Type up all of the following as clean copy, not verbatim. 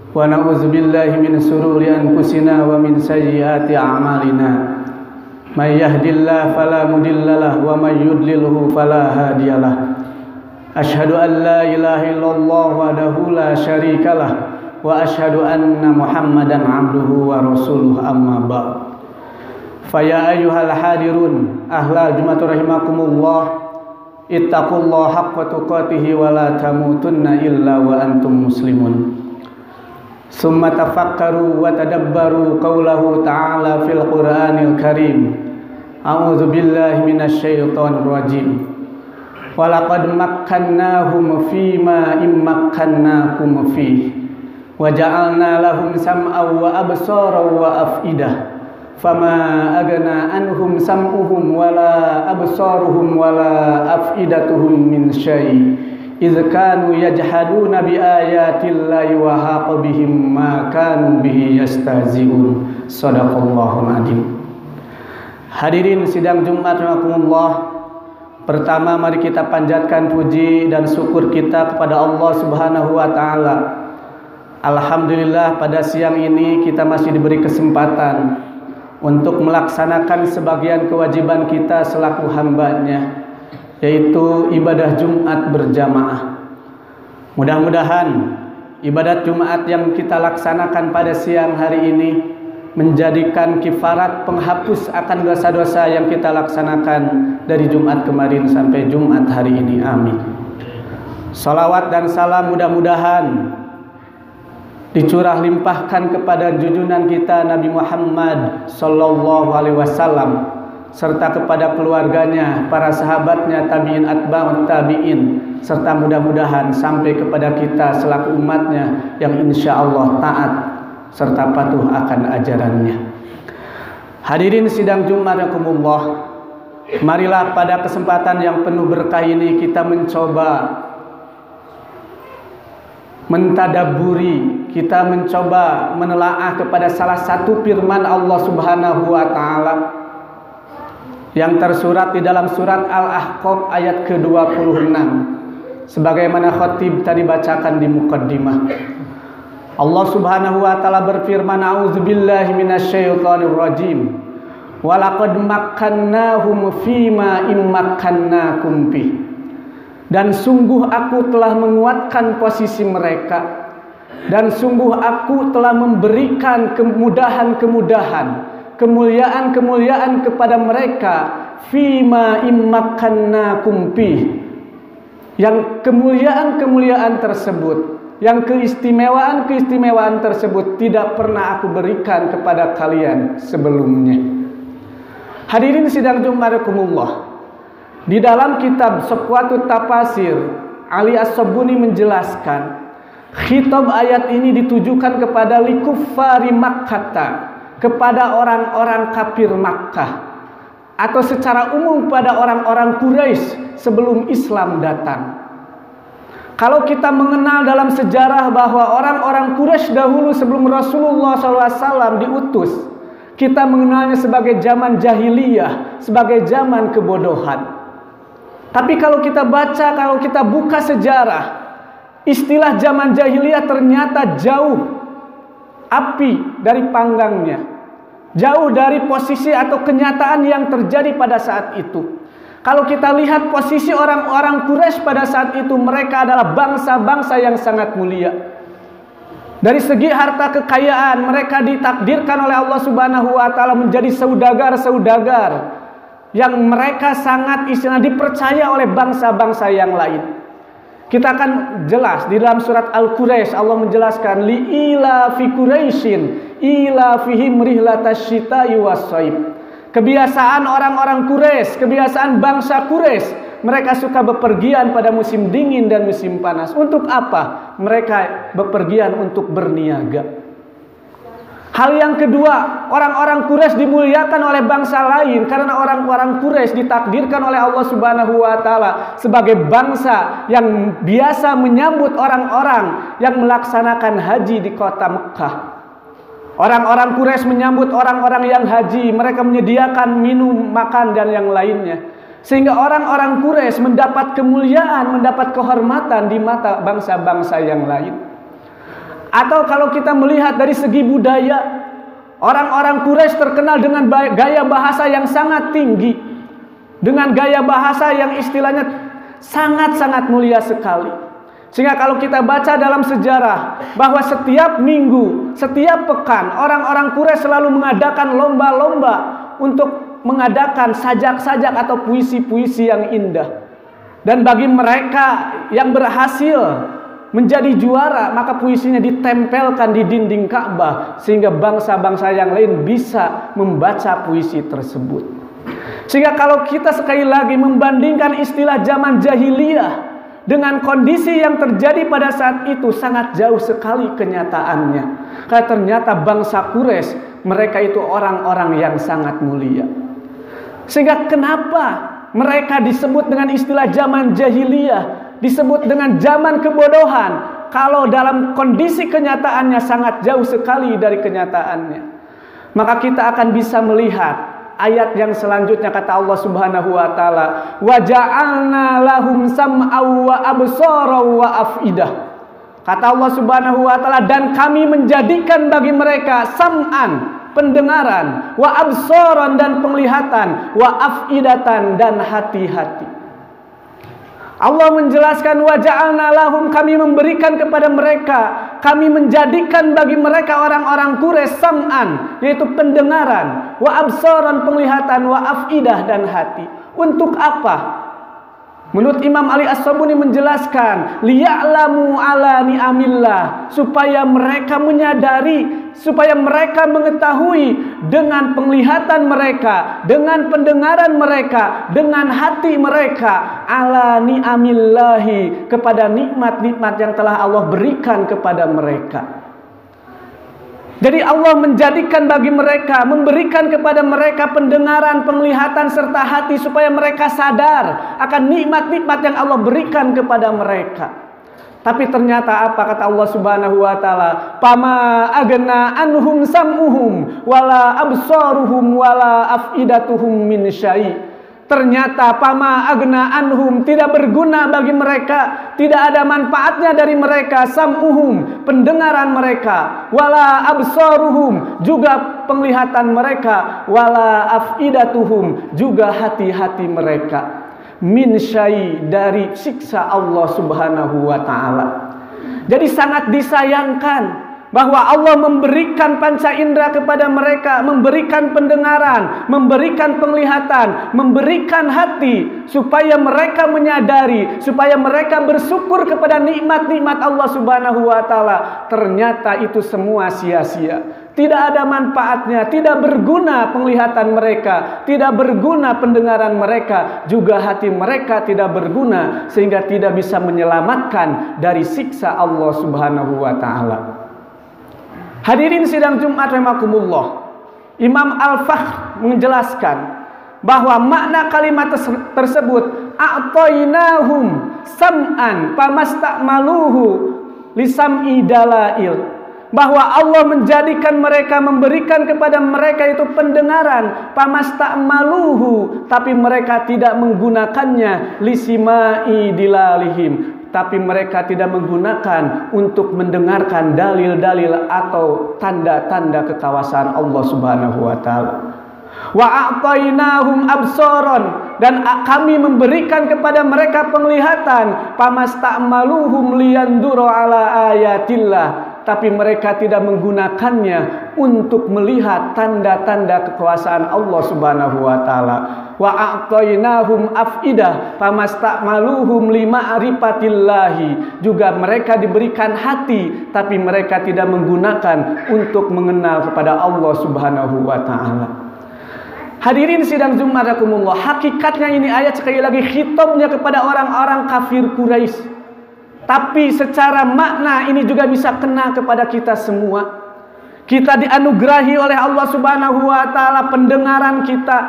Wa na'udzu billahi min shururi anfusina wa min sayyiati a'malina. May yahdihillahu fala mudhillalah wa may yudlilhu fala hadiyalah. Asyhadu an la ilaha illallah wahdahu la syarikalah wa asyhadu anna Muhammadan abduhu wa rasuluh, amma ba'd. Faya ayyuhal hadirun ahlal jumat rahimakumullah, ittaqullaha haqqa tuqatih wa la tamutunna illa wa antum muslimun. Summa tafakkaru wa tadabbaru qawlahu ta'ala fil Qur'anil Karim. A'udzu billahi minasy syaithanir rajim. Wa laqad makkannahum fima immakkannakum fihi wa ja'alna lahum sam'an wa absaran wa af'idah. Fama agna anhum sam'uhum wala absaruhum wala af'idatuhum min syai' idz kanu yajhaduna bi ayatillahi wa haqa bihim ma kanu bihi yastahzi'un. Shadaqallahul adzim. Hadirin sidang Jumat rahimakumullah, pertama mari kita panjatkan puji dan syukur kita kepada Allah Subhanahu wa taala. Alhamdulillah pada siang ini kita masih diberi kesempatan untuk melaksanakan sebagian kewajiban kita selaku hamba-Nya, yaitu ibadah Jumat berjamaah. Mudah-mudahan ibadat Jumat yang kita laksanakan pada siang hari ini menjadikan kifarat penghapus akan dosa-dosa yang kita laksanakan dari Jumat kemarin sampai Jumat hari ini. Amin. Salawat dan salam mudah-mudahan dicurah limpahkan kepada junjungan kita Nabi Muhammad sallallahu alaihi wasallam serta kepada keluarganya, para sahabatnya, tabi'in, atba'ut tabi'in, serta mudah-mudahan sampai kepada kita selaku umatnya yang insyaallah taat serta patuh akan ajarannya. Hadirin sidang Jumat rahimakumullah, marilah pada kesempatan yang penuh berkah ini kita mencoba mentadaburi, kita mencoba menelaah kepada salah satu firman Allah Subhanahu wa taala yang tersurat di dalam surat Al-Ahqaf ayat ke-26 sebagaimana khatib tadi bacakan di muqaddimah. Allah Subhanahu wa taala berfirman, a'udzubillahi minasyaitonir rajim. Wa laqad makkannahum fima immakkannakum fi. Dan sungguh aku telah menguatkan posisi mereka, dan sungguh aku telah memberikan kemudahan-kemudahan, kemuliaan-kemuliaan kepada mereka fima immakkannakum fi. Yang kemuliaan-kemuliaan tersebut, yang keistimewaan-keistimewaan tersebut tidak pernah aku berikan kepada kalian sebelumnya. Hadirin sidang Jumat rahimakumullah, di dalam kitab Safwatut Tafasir, Ali As-Sabuni menjelaskan khitab ayat ini ditujukan kepada likuffari Makkata, kepada orang-orang kafir Makkah, atau secara umum pada orang-orang Quraisy sebelum Islam datang. Kalau kita mengenal dalam sejarah bahwa orang-orang Quraisy dahulu sebelum Rasulullah SAW diutus, kita mengenalnya sebagai zaman jahiliyah, sebagai zaman kebodohan. Tapi kalau kita baca, kalau kita buka sejarah, istilah zaman jahiliyah ternyata jauh api dari panggangnya, jauh dari posisi atau kenyataan yang terjadi pada saat itu. Kalau kita lihat posisi orang-orang Quraisy pada saat itu, mereka adalah bangsa-bangsa yang sangat mulia. Dari segi harta kekayaan, mereka ditakdirkan oleh Allah Subhanahu wa taala menjadi saudagar-saudagar yang mereka sangat dipercaya oleh bangsa-bangsa yang lain. Kita akan jelas di dalam surat Al-Quraisy, Allah menjelaskan li'ila fi Quraisyin ila fihim rihlatash syita'i was-shaib. Kebiasaan orang-orang Quraisy, kebiasaan bangsa Quraisy, mereka suka bepergian pada musim dingin dan musim panas. Untuk apa? Mereka bepergian untuk berniaga. Hal yang kedua, orang-orang Quraisy dimuliakan oleh bangsa lain karena orang-orang Quraisy ditakdirkan oleh Allah Subhanahu wa taala sebagai bangsa yang biasa menyambut orang-orang yang melaksanakan haji di kota Mekah. Orang-orang Quraisy menyambut orang-orang yang haji, mereka menyediakan minum, makan dan yang lainnya. Sehingga orang-orang Quraisy mendapat kemuliaan, mendapat kehormatan di mata bangsa-bangsa yang lain. Atau kalau kita melihat dari segi budaya, orang-orang Quraisy terkenal dengan gaya bahasa yang sangat tinggi, dengan gaya bahasa yang istilahnya sangat-sangat mulia sekali. Sehingga kalau kita baca dalam sejarah bahwa setiap minggu, setiap pekan, orang-orang Quraisy selalu mengadakan lomba-lomba untuk mengadakan sajak-sajak atau puisi-puisi yang indah. Dan bagi mereka yang berhasil menjadi juara, maka puisinya ditempelkan di dinding Ka'bah sehingga bangsa-bangsa yang lain bisa membaca puisi tersebut. Sehingga kalau kita sekali lagi membandingkan istilah zaman jahiliyah dengan kondisi yang terjadi pada saat itu, sangat jauh sekali kenyataannya. Karena ternyata bangsa Quraisy, mereka itu orang-orang yang sangat mulia. Sehingga kenapa mereka disebut dengan istilah zaman jahiliyah, disebut dengan zaman kebodohan, kalau dalam kondisi kenyataannya sangat jauh sekali dari kenyataannya. Maka kita akan bisa melihat ayat yang selanjutnya, kata Allah Subhanahu wa taala, "Wa ja'alna lahum sam'a wa absara wa afidah." Kata Allah Subhanahu wa taala, dan kami menjadikan bagi mereka sam'an, pendengaran, wa absaran, dan penglihatan, wa afidatan, dan hati-hati. Allah menjelaskan wa ja'alna lahum, kami memberikan kepada mereka, kami menjadikan bagi mereka orang-orang Quraisy sam'an, yaitu pendengaran, wa absaran, penglihatan, wa afidah, dan hati. Untuk apa? Menurut Imam Ali As-Sabuni menjelaskan, liya'lamu ala ni'amillah, supaya mereka menyadari, supaya mereka mengetahui dengan penglihatan mereka, dengan pendengaran mereka, dengan hati mereka, ala ni'amillahi, kepada nikmat-nikmat yang telah Allah berikan kepada mereka. Jadi Allah menjadikan bagi mereka, memberikan kepada mereka pendengaran, penglihatan, serta hati, supaya mereka sadar akan nikmat-nikmat yang Allah berikan kepada mereka. Tapi ternyata apa kata Allah Subhanahu wa taala? Pama agna anhum sam'uhum wala absaruhum wala afidatuhum min syai'. Ternyata pama agna anhum, tidak berguna bagi mereka, tidak ada manfaatnya dari mereka, sam'uhum, pendengaran mereka, wala absaruhum, juga penglihatan mereka, wala afidatuhum, juga hati-hati mereka, min syai', dari siksa Allah Subhanahu wa taala. Jadi sangat disayangkan bahwa Allah memberikan panca indera kepada mereka, memberikan pendengaran, memberikan penglihatan, memberikan hati, supaya mereka menyadari, supaya mereka bersyukur kepada nikmat-nikmat Allah Subhanahu wa taala. Ternyata itu semua sia-sia. Tidak ada manfaatnya, tidak berguna penglihatan mereka, tidak berguna pendengaran mereka, juga hati mereka tidak berguna, sehingga tidak bisa menyelamatkan dari siksa Allah Subhanahu wa taala. Hadirin sidang Jumat rahimakumullah, Imam Al-Fakhr menjelaskan bahwa makna kalimat tersebut, a'tainahum sam'an famasta'maluhu lisam'i dalail, bahwa Allah menjadikan mereka, memberikan kepada mereka itu pendengaran, famasta'maluhu, tapi mereka tidak menggunakannya, lisimai dilalihim, tapi mereka tidak menggunakan untuk mendengarkan dalil-dalil atau tanda-tanda kekuasaan Allah Subhanahu wa taala. Wa a'tainahum absaran, dan kami memberikan kepada mereka penglihatan, famasta'maluhum liyanduru ala ayatillah, tapi mereka tidak menggunakannya untuk melihat tanda-tanda kekuasaan Allah Subhanahu wa taala. Wa a'tainahum afidah famasta'maluhum lima'rifatillahi, juga mereka diberikan hati, tapi mereka tidak menggunakan untuk mengenal kepada Allah Subhanahu wa taala. Hadirin sidang Jumat rahimakumullah, hakikatnya ini ayat sekali lagi khitabnya kepada orang-orang kafir Quraisy. Tapi secara makna ini juga bisa kena kepada kita semua. Kita dianugerahi oleh Allah Subhanahu wa taala pendengaran kita.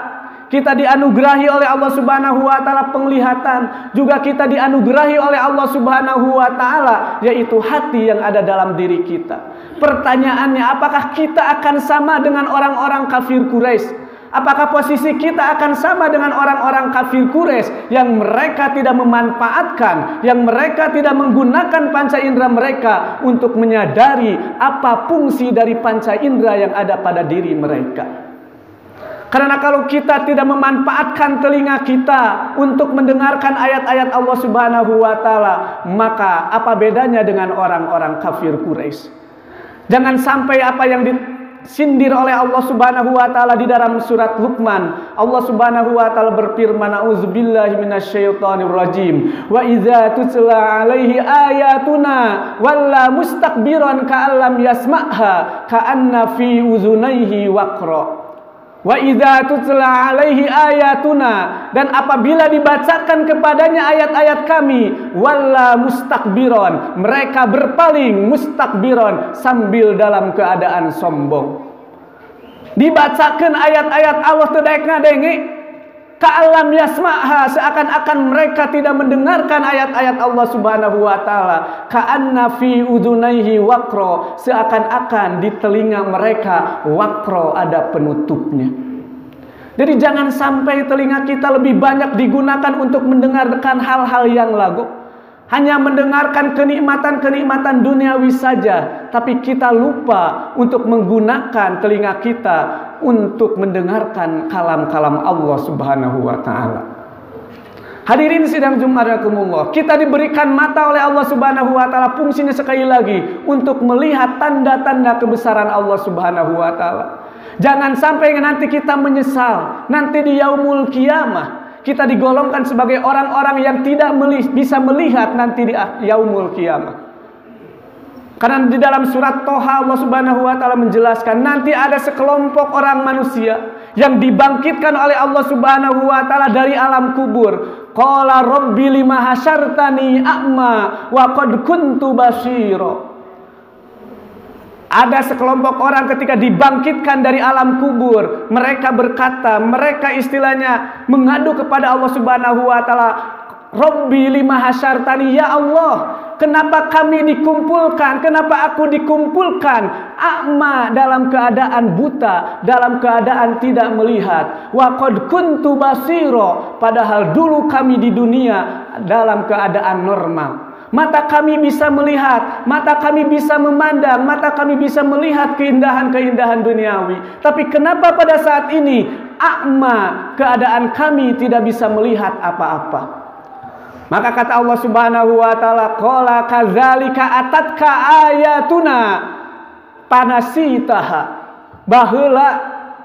Kita dianugerahi oleh Allah Subhanahu wa taala penglihatan, juga kita dianugerahi oleh Allah Subhanahu wa taala yaitu hati yang ada dalam diri kita. Pertanyaannya, apakah kita akan sama dengan orang-orang kafir Quraisy? Apakah posisi kita akan sama dengan orang-orang kafir Quraisy yang mereka tidak memanfaatkan, yang mereka tidak menggunakan panca indera mereka untuk menyadari apa fungsi dari panca indera yang ada pada diri mereka? Karena kalau kita tidak memanfaatkan telinga kita untuk mendengarkan ayat-ayat Allah Subhanahu wa taala, maka apa bedanya dengan orang-orang kafir Quraisy? Jangan sampai apa yang disindir oleh Allah Subhanahu wa taala di dalam surat Luqman. Allah Subhanahu wa taala berfirman, "A'udzubillahi minasyaitonirrajim. Wa idza tutla 'alaihi ayatuna walla mustakbiran ka'allam yasma'ha ka'anna fi uzunaihi waqra." Wa idza tutla 'alaihi ayatuna, dan apabila dibacakan kepadanya ayat-ayat kami, walla mustakbiron, mereka berpaling, mustakbiron, sambil dalam keadaan sombong. Dibacakan ayat-ayat Allah tedaek ngadenge, ka'alam yasma'ha, seakan-akan mereka tidak mendengarkan ayat-ayat Allah Subhanahu wa taala. Ka'anna fi udhunaihi waqra, seakan-akan di telinga mereka waqra, ada penutupnya. Jadi jangan sampai telinga kita lebih banyak digunakan untuk mendengarkan hal-hal yang lagu, hanya mendengarkan kenikmatan-kenikmatan duniawi saja, tapi kita lupa untuk menggunakan telinga kita untuk mendengarkan kalam-kalam Allah Subhanahu wa taala. Hadirin sidang Jumatrakumullah, kita diberikan mata oleh Allah Subhanahu wa taala, fungsinya sekali lagi untuk melihat tanda-tanda kebesaran Allah Subhanahu wa taala. Jangan sampai nanti kita menyesal, nanti di yaumul qiyamah kita digolongkan sebagai orang-orang yang tidak bisa melihat nanti di yaumul qiyamah. Karena di dalam surat Toha Allah Subhanahu wa taala menjelaskan nanti ada sekelompok orang manusia yang dibangkitkan oleh Allah Subhanahu wa taala dari alam kubur. Qala rabbi lima hasyartani a'ma wa qad kuntu basyira. Ada sekelompok orang ketika dibangkitkan dari alam kubur, mereka berkata, mereka istilahnya mengadu kepada Allah Subhanahu wa taala, Rabbi lima hasyartani, ya Allah, kenapa kami dikumpulkan, kenapa aku dikumpulkan a'ma, dalam keadaan buta, dalam keadaan tidak melihat, wa qad kuntu basira, padahal dulu kami di dunia dalam keadaan normal. Mata kami bisa melihat, mata kami bisa memandang, mata kami bisa melihat keindahan-keindahan duniawi. Tapi kenapa pada saat ini a'ma, keadaan kami tidak bisa melihat apa-apa? Maka kata Allah Subhanahu wa taala, qala kadzalika atatka ayatuna panasitaha, baheula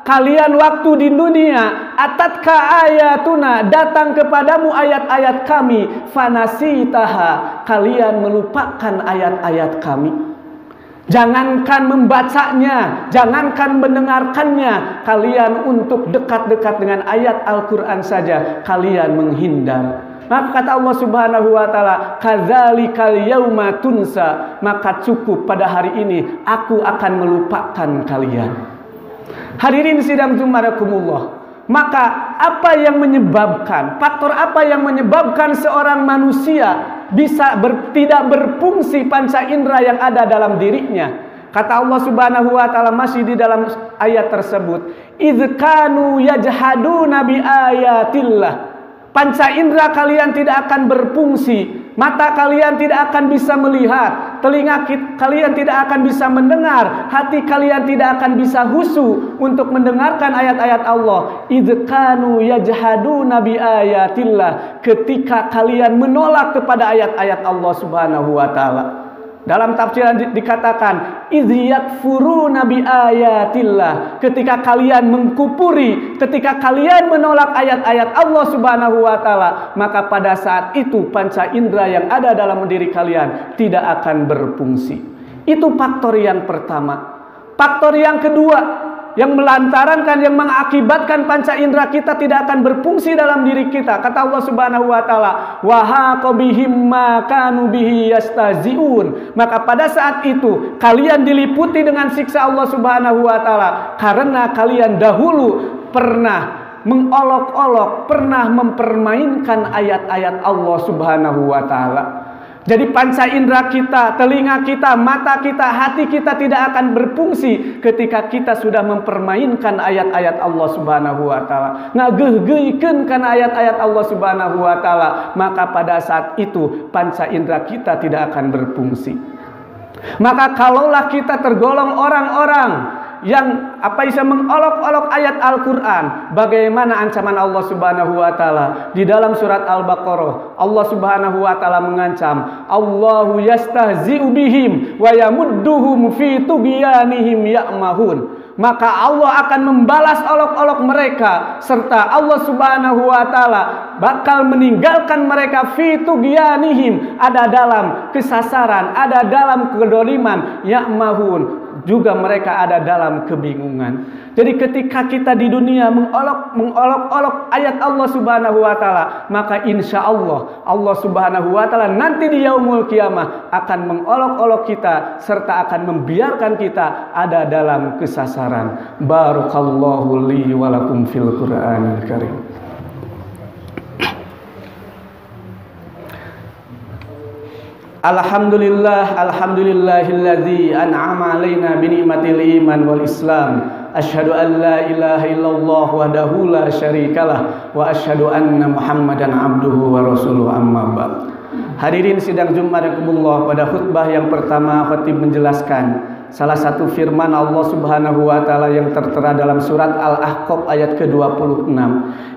kalian waktu di dunia atatka ayatuna, datang kepadamu ayat-ayat kami, fanasitaha, kalian melupakan ayat-ayat kami. Jangankan membacanya, jangankan mendengarkannya, kalian untuk dekat-dekat dengan ayat Al-Quran saja kalian menghindar. Maka kata Allah Subhanahu wa taala, kadzalikal yauma tunsa, maka cukup pada hari ini aku akan melupakan kalian. Hadirin sidang Jumatrakumullah, maka apa yang menyebabkan, faktor apa yang menyebabkan seorang manusia bisa tidak berfungsi panca indera yang ada dalam dirinya? Kata Allah Subhanahu wa taala masih di dalam ayat tersebut, idz kanu yajhaduna bi ayatillah. Panca indera kalian tidak akan berfungsi, mata kalian tidak akan bisa melihat, telinga kalian tidak akan bisa mendengar, hati kalian tidak akan bisa khusyuk untuk mendengarkan ayat-ayat Allah. Idz kanu yajhaduna bi ayatillah, ketika kalian menolak kepada ayat-ayat Allah Subhanahu wa taala. Dalam tafsiran dikatakan idz yakfuruna bi ayatillah, ketika kalian mengkufuri, ketika kalian menolak ayat-ayat Allah Subhanahu wa taala, maka pada saat itu panca indera yang ada dalam diri kalian tidak akan berfungsi. Itu faktor yang pertama. Faktor yang kedua yang melantarankan, yang mengakibatkan panca indera kita tidak akan berfungsi dalam diri kita. Kata Allah Subhanahu wa taala, wa haqa bihim ma kanu bihi yastaziun. Maka pada saat itu kalian diliputi dengan siksa Allah Subhanahu wa taala karena kalian dahulu pernah mengolok-olok, pernah mempermainkan ayat-ayat Allah Subhanahu wa taala. Jadi panca indera kita, telinga kita, mata kita, hati kita tidak akan berfungsi ketika kita sudah mempermainkan ayat-ayat Allah Subhanahu wa taala. Ngageuh-geuhkeun kana ayat-ayat Allah Subhanahu wa taala, maka pada saat itu panca indera kita tidak akan berfungsi. Maka kalaulah kita tergolong orang-orang yang mengolok-olok ayat Al-Quran, bagaimana ancaman Allah Subhanahu wa taala di dalam surat Al-Baqarah. Allah Subhanahu wa taala mengancam, Allahu yastahzi'u bihim wa yamudduhum fi tughyanihim ya'mahun. Maka Allah akan membalas olok-olok mereka, serta Allah Subhanahu wa taala bakal meninggalkan mereka fi tughyanihim, ada dalam kesasaran, ada dalam kedoliman, ya'mahun, juga mereka ada dalam kebingungan. Jadi ketika kita di dunia mengolok-olok ayat Allah Subhanahu wa taala, maka insya Allah Allah Subhanahu wa taala nanti di yaumul kiamah akan mengolok-olok kita serta akan membiarkan kita ada dalam kesasaran. Barakallahu li wa lakum fil Qur'anil Karim. Alhamdulillahilladzi an'ama alaina bi ni'matil iman wal islam. Asyhadu an la ilaha illallah wahdahu la syarikalah wa asyhadu anna Muhammadan abduhu wa rasuluhu, amma ba'd. Hadirin sidang Jumat rahimakumullah, pada khutbah yang pertama khatib menjelaskan salah satu firman Allah Subhanahu wa taala yang tertera dalam surat Al-Ahqaf ayat ke-26,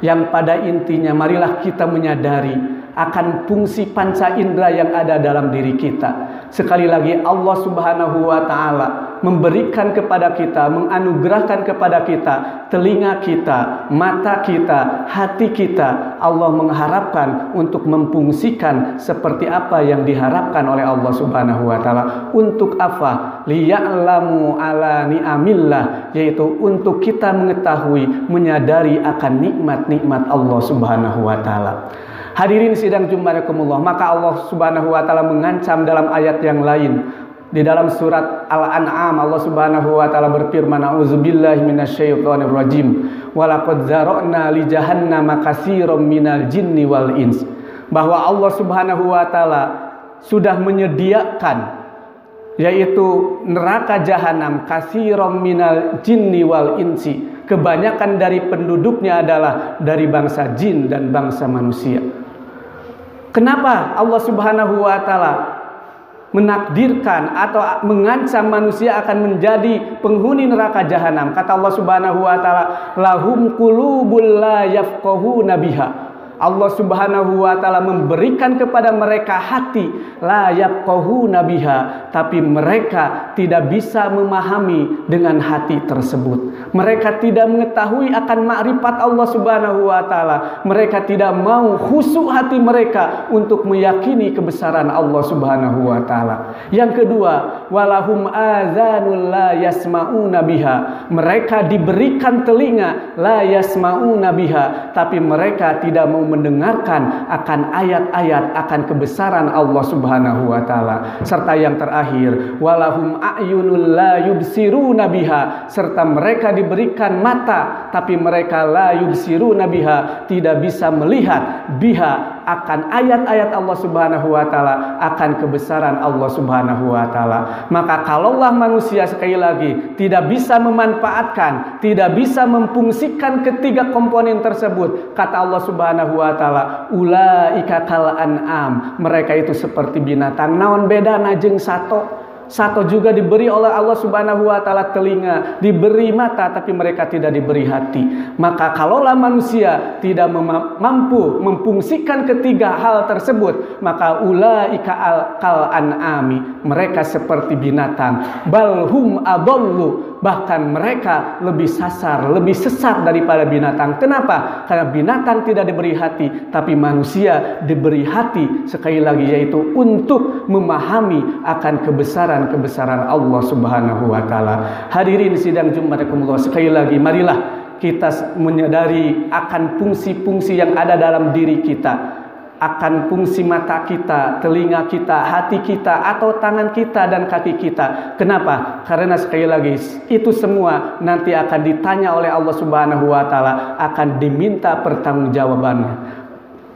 yang pada intinya marilah kita menyadari akan fungsi panca indera yang ada dalam diri kita. Sekali lagi Allah Subhanahu wa taala memberikan kepada kita, menganugerahkan kepada kita telinga kita, mata kita, hati kita. Allah mengharapkan untuk memfungsikan seperti apa yang diharapkan oleh Allah Subhanahu wa taala. Untuk apa? Liya'lamu ala ni'amillah, yaitu untuk kita mengetahui, menyadari akan nikmat-nikmat Allah Subhanahu wa taala. Hadirin sidang Jumat rahimakumullah, maka Allah Subhanahu wa taala mengancam dalam ayat yang lain. Di dalam surat Al-An'am Allah Subhanahu wa taala berfirman, A'udzubillahi minasyaitonir rajim. Walaqad zara'na li jahannama katsiran minal jinni wal ins. Bahwa Allah Subhanahu wa taala sudah menyediakan, yaitu neraka jahanam, katsiran minal jinni wal insi. Kebanyakan dari penduduknya adalah dari bangsa jin dan bangsa manusia. Kenapa Allah Subhanahu wa taala menakdirkan atau mengancam manusia akan menjadi penghuni neraka jahanam? Kata Allah Subhanahu wa taala, lahum qulubul la yafqahuna biha. Allah Subhanahu wa taala memberikan kepada mereka hati la yafqahuna biha, tapi mereka tidak bisa memahami dengan hati tersebut. Mereka tidak mengetahui akan makrifat Allah Subhanahu wa taala. Mereka tidak mau khusyuk hati mereka untuk meyakini kebesaran Allah Subhanahu wa taala. Yang kedua, walahum adzanul la yasmauna biha. Mereka diberikan telinga la yasmauna biha, tapi mereka tidak mau mendengarkan akan ayat-ayat, akan kebesaran Allah Subhanahu wa taala. Serta yang terakhir, walahum a'yunul la yubsiruna biha, serta mereka diberikan mata tapi mereka la yubsiruna biha, tidak bisa melihat biha akan ayat-ayat Allah Subhanahu wa taala, akan kebesaran Allah Subhanahu wa taala. Maka kalaulah manusia sekali lagi tidak bisa memanfaatkan, tidak bisa memfungsikan ketiga komponen tersebut, kata Allah Subhanahu wa taala, ulaika kal an'am, mereka itu seperti binatang. Naon bedana jeung sato? Sato juga diberi oleh Allah Subhanahu wa taala telinga, diberi mata, tapi mereka tidak diberi hati. Maka kalaulah manusia tidak mampu memfungsikan ketiga hal tersebut, maka ulaika kal an'ami, mereka seperti binatang. Balhum adallu, bahkan mereka lebih sesat daripada binatang. Kenapa? Karena binatang tidak diberi hati, tapi manusia diberi hati, sekali lagi, yaitu untuk memahami akan kebesaran Allah Subhanahu wa taala. Hadirin sidang Jumat rahimakumullah, sekali lagi marilah kita menyadari akan fungsi-fungsi yang ada dalam diri kita, akan fungsi mata kita, telinga kita, hati kita, atau tangan kita dan kaki kita. Kenapa? Karena sekali lagi itu semua nanti akan ditanya oleh Allah Subhanahu wa taala, akan diminta pertanggungjawabannya.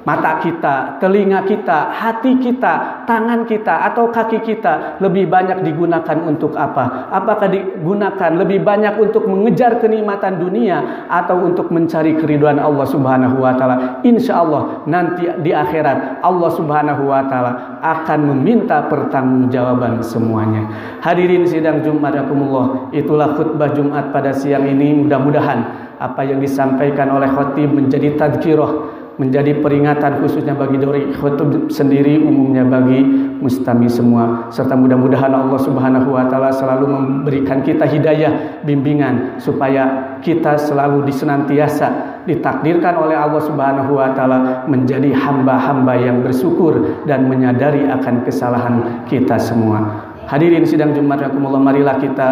mata kita, telinga kita, hati kita, tangan kita, atau kaki kita lebih banyak digunakan untuk apa? Apakah digunakan lebih banyak untuk mengejar kenikmatan dunia atau untuk mencari keridhaan Allah Subhanahu wa taala? Insya Allah nanti di akhirat Allah Subhanahu wa taala akan meminta pertanggungjawaban semuanya. Hadirin sidang Jumat rahimakumullah, itulah khutbah Jumat pada siang ini. Mudah-mudahan apa yang disampaikan oleh khatib menjadi tadzkirah, menjadi peringatan khususnya bagi diri khutub sendiri, umumnya bagi mustami semua, serta mudah-mudahan Allah Subhanahu wa taala selalu memberikan kita hidayah, bimbingan, supaya kita selalu disenantiasa ditakdirkan oleh Allah Subhanahu wa taala menjadi hamba-hamba yang bersyukur dan menyadari akan kesalahan kita semua. Hadirin sidang Jumat rahimakumullah, marilah kita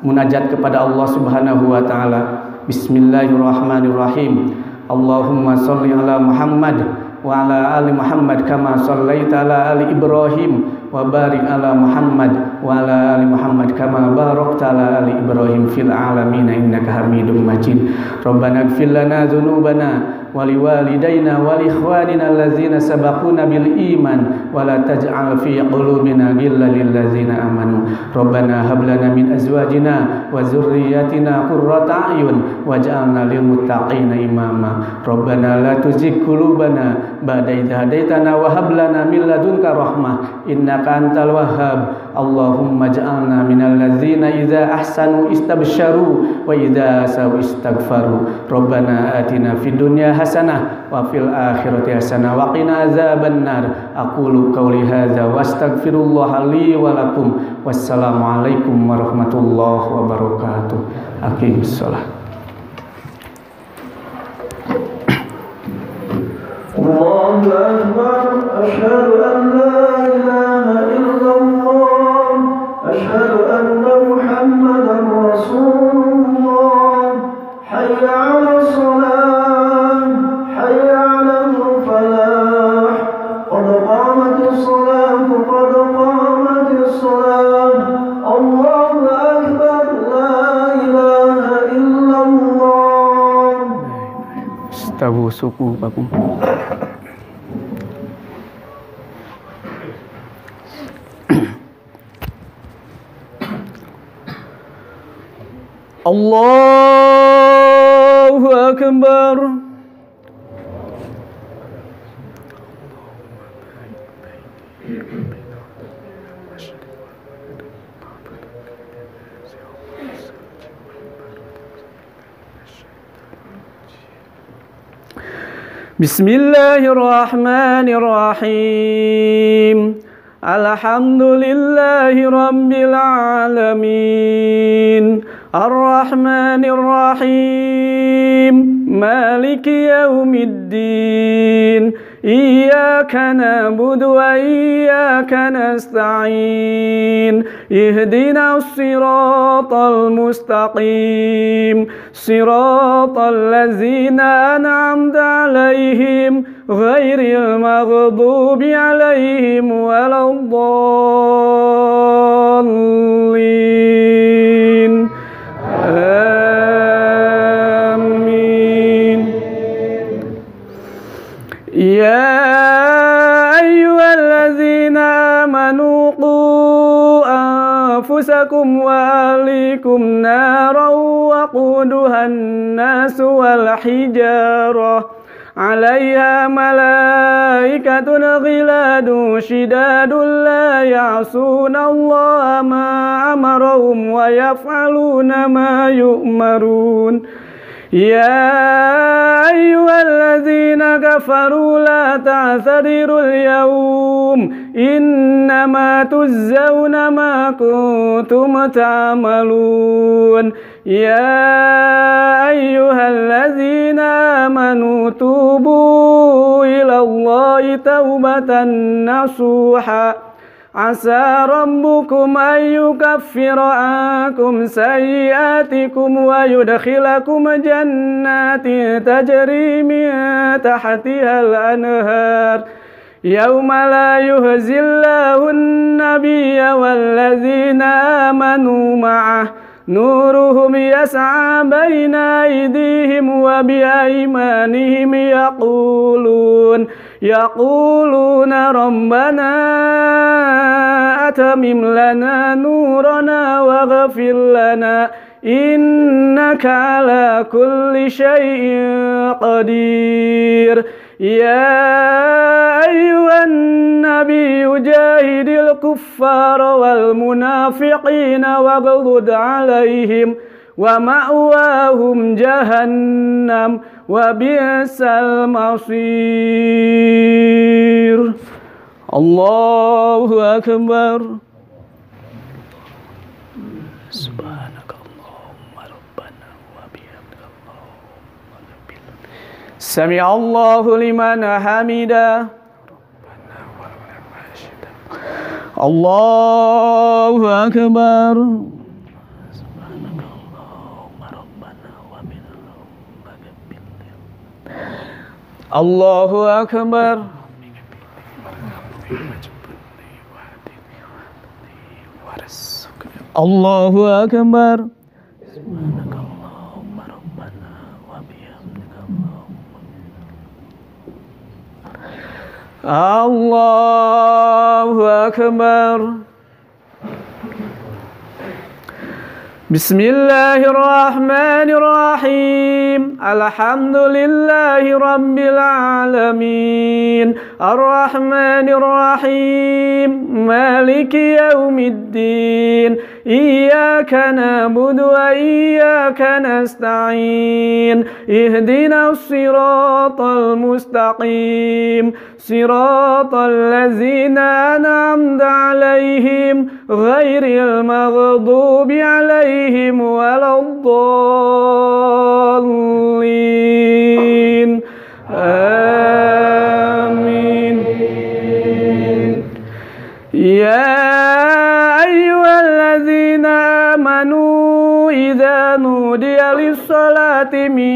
munajat kepada Allah Subhanahu wa taala. Bismillahirrahmanirrahim. Allahumma salli ala Muhammad wa ala ali Muhammad kama sallaita ala ali Ibrahim wa barik ala Muhammad wa ala ali Muhammad kama barakta ala ali Ibrahim fil alamin innaka Hamidum Majid. Rabbana ighfir lana dzunubana wa liwalidayna wa li ikhwanina allazina sabaquna bil iman wa la taj'al fi qulubina ghillan lil ladzina amanu. Rabbana hab lana min azwajina wa dzurriyyatina qurrata a'yun waj'alna lil muttaqina imama. Rabbana la tuzigh qulubana ba'da idh hadaitana wa hab lana min ladunka rahmah innaka antal wahhab. Allahumma ij'alna minal ladzina idza ahsanu istabsharu wa idza saw istaghfaru. Rabbana atina fid dunya hasanah wa fil akhirati hasanah wa qina adzabannar. Aqulu qouli hadza wa astaghfirullaha li wa lakum. Wassalamu alaikum warahmatullahi wabarakatuh. Aqimus shalah. Allahu akbar, asyhadu an la ilaha illallah, asyhadu anna Muhammadar Rasulullah. Hayya 'alas shalah, hayya 'alal falah, qad qamatis shalah, qad qamatis shalah. Allahu akbar, la ilaha illallah. Tahu suku bakum. Allahu akbar. Bismillahirrahmanirrahim. Alhamdulillahi rabbil alamin. Ar-Rahmanir-Rahim. Maliki yaumiddin. Iyyaka na'budu wa iyyaka nasta'in. Ihdinas siratal mustaqim. Siratal ladzina an'amta 'alaihim ghairil maghdubi 'alaihim waladdallin. Amin. Ya ayyuhalladzina amanu qu anfusakum wa ahlikum naran waquduhan nasu wal hijarah 'alaiha malaikatun ghiladun shidadun la ya'sunallaha ma amarahum wa yaf'aluna ma yu'marun. Ya ayyuhalladzina kafaru la ta'thadirul yawm innama tuzzawna ma kuntum ta'malun. Ya ayyuhalladzina amanu tubu ilallahi taubatan nasuha. Asa rabbukum an yukaffira ankum sayyiatikum wa yudkhilakum jannatin tajri min tahtihal anhar. Yawma la yuhzillahu an-nabiyya walladzina amanu ma'ah نورهم يسعى بين أيديهم وبأيمانهم يقولون ربنا أتمم لنا نورنا واغفر لنا إنك على كل شيء قدير يا أيها النبي جاهد الكفار والمنافقين واغلظ عليهم ومأواهم جهنم وبئس المصير. الله أكبر. سبحانك اللهم ربنا وبحمدك اللهم اغفر لنا. سمع الله لمن حمده. الله أكبر. الله أكبر. الله أكبر. الله أكبر. بسم الله الرحمن الرحيم. الحمد لله رب العالمين الرحمن الرحيم مالك يوم الدين إياك نعبد وإياك نستعين اهدنا الصراط المستقيم صراط الذين أنعمت عليهم غير المغضوب عليهم ولا الضالين آمين. يا أيها الذين آمنوا إذا نودي للصلاة من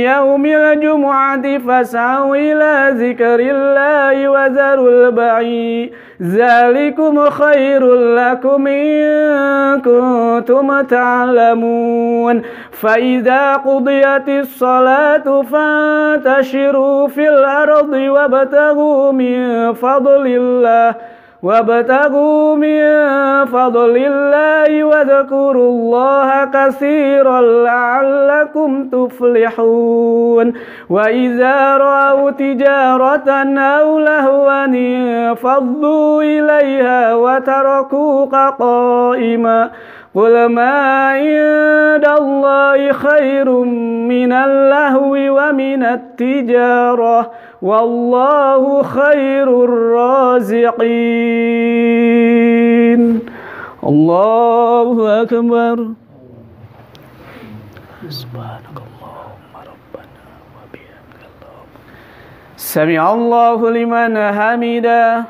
يوم الجمعة فاسعوا إلى ذكر الله وذروا البيع ذلكم خير لكم إن كنتم تعلمون. فإذا قضيت الصلاة فانتشروا في الأرض وابتغوا من فضل الله واذكروا الله كثيرا لعلكم تفلحون. وإذا رأوا تجارة أو لهوا انفضوا إليها وتركوك قائما قل ما عند الله خير من اللهو ومن التجارة والله خير الرازقين. الله أكبر. سبحانك اللهم ربنا وبحمدك اللهم. سمع الله لمن حمده.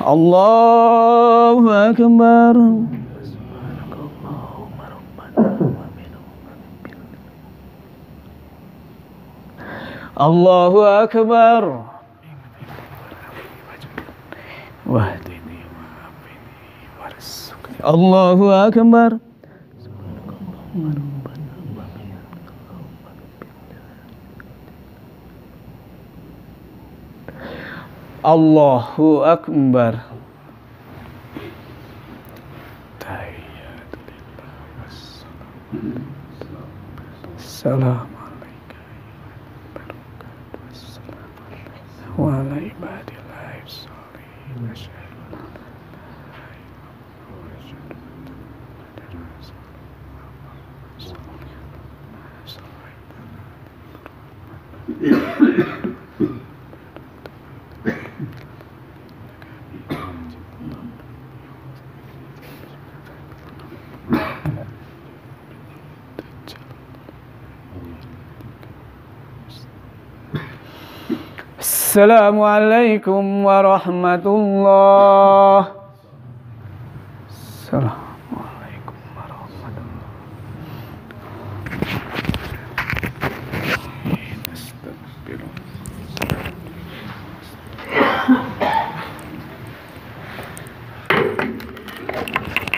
الله أكبر. الله أكبر. الله أكبر. Allahu Akbar. Assalamu alaikum wa ala ibadillahi sholihin. Assalamualaikum warahmatullahi wabarakatuh. Assalamualaikum warahmatullahi wabarakatuh.